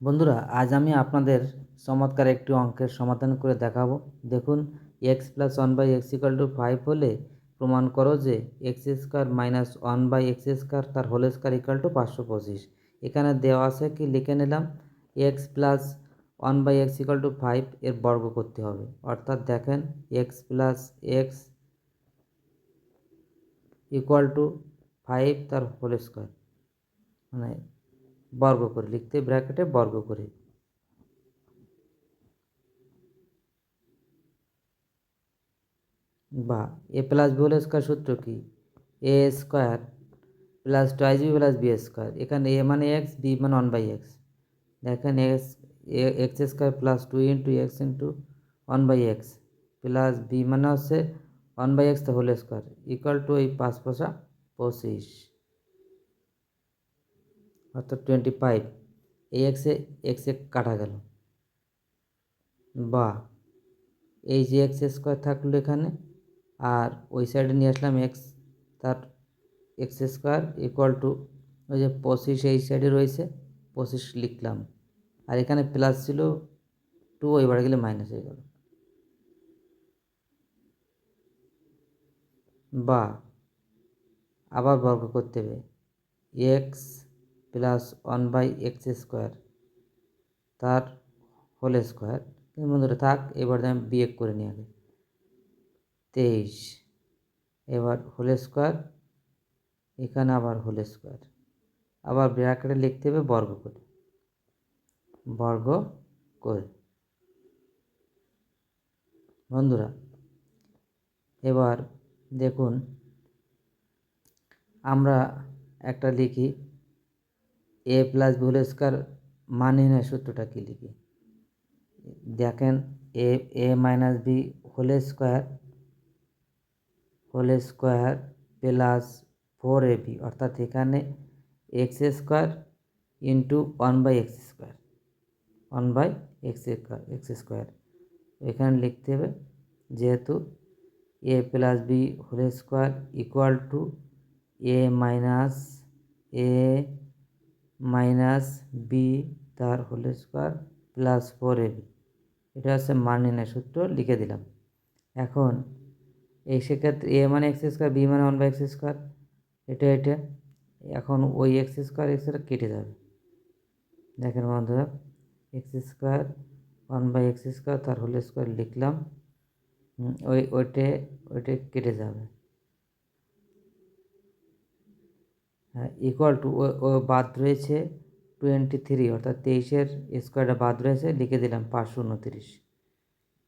বন্ধুরা, আজ আমি আপনাদের চমৎকার একটি অঙ্কের সমাধান করে দেখাবো। দেখুন, x plus one by x equal to 5 হলে প্রমাণ করো যে x square minus one by x square তার হোল স্কোয়ার ইকাল টু 525। এখানে দেওয়া আছে, কি লিখে নিলাম, x plus one by x equal to 5 এর বর্গ করতে হবে। অর্থাৎ দেখেন, x plus x equal to 5 তার হোল স্কোয়ার, মানে বর্গ করে লিখতে, ব্র্যাকেটে বর্গ করে। বা A plus B whole square সূত্র কি? A square plus twice B plus B square. এখানে এ মানে এক্স, বি মানে ওয়ান বাই এক্স। দেখেন, X square plus 2 into X into one by X plus B মানে হচ্ছে one by X whole square equal to এই 5×5 অর্থাৎ 25। এই এক্সে কাটা গেল। বা এই যে এক্স স্কোয়ার থাকলো এখানে, আর ওই সাইডে নিয়ে আসলাম এক্স, তার এক্স স্কোয়ার ইকুয়াল টু ওই যে 25 এই সাইডে রয়েছে, 25 লিখলাম। আর এখানে প্লাস ছিল 2, এবারে গেলে মাইনাস হয়ে গেল। বা আবার বর্গ করতে হবে, x plus one by x square তার হোল স্কোয়ার। কিন্তু বন্ধুরা থাক, এবার আমি বিয়োগ করে নিয়ে আগে 23। এবার হোল স্কোয়ার, এখানে আবার হোল স্কোয়ার, আবার ব্র্যাকেটে লিখতে হবে বর্গ করে, বর্গ করে। বন্ধুরা, এবার দেখুন, আমরা একটা লিখি, A plus B whole square মানে না, সূত্রটা কি লিখি দেখেন, A minus B whole square plus 4ab, অর্থাৎ এখানে X square into one by x square, one by x square এখানে লিখতে হবে। যেহেতু A plus B whole square equal to A minus B তার হোল স্কোয়ার প্লাস 4ab, এটা হচ্ছে মান নির্ণয় সূত্র, লিখে দিলাম। এখন এই সেক্ষেত্রে এ মানে এক্স স্কোয়ার, বি মানে ওয়ান বাই এক্স স্কোয়ার, এটা এখন ওই এক্স স্কোয়ার কেটে যাবে। দেখেন বন্ধুরা, x square one by x square তার হোল স্কোয়ার লিখলাম, ওইটা কেটে যাবে। হ্যাঁ, ইকুয়াল টু ও বাদ রয়েছে 23, অর্থাৎ 23-এর স্কোয়ারটা বাদ রয়েছে, লিখে দিলাম 529।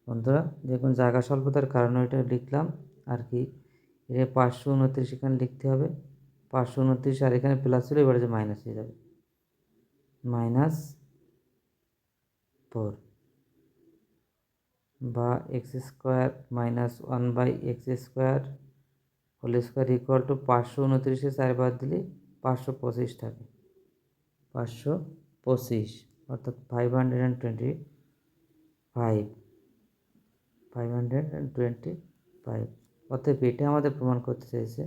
বন্ধুরা দেখুন, জায়গা স্বল্পতার কারণে এটা লিখলাম আর কি। এটা 529 এখানে লিখতে হবে, 529, আর এখানে প্লাস ছিল, এবারে যে মাইনাস হয়ে যাবে, -4। বা X square minus one by x square whole square equal to 529-এ 4 বাদ দিলে 525 থাকে, 525, অর্থাৎ 525। অতএব এটা আমাদের প্রমাণ করতে চাইছে,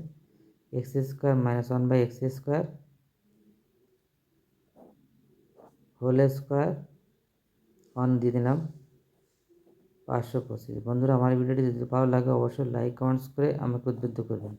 x square minus one by x square whole square, one দিয়ে দিলাম 525। বন্ধুরা, আমার ভিডিওটি যদি ভালো লাগে অবশ্যই লাইক কমেন্টস করে আমাকে উদ্বুদ্ধ করবেন।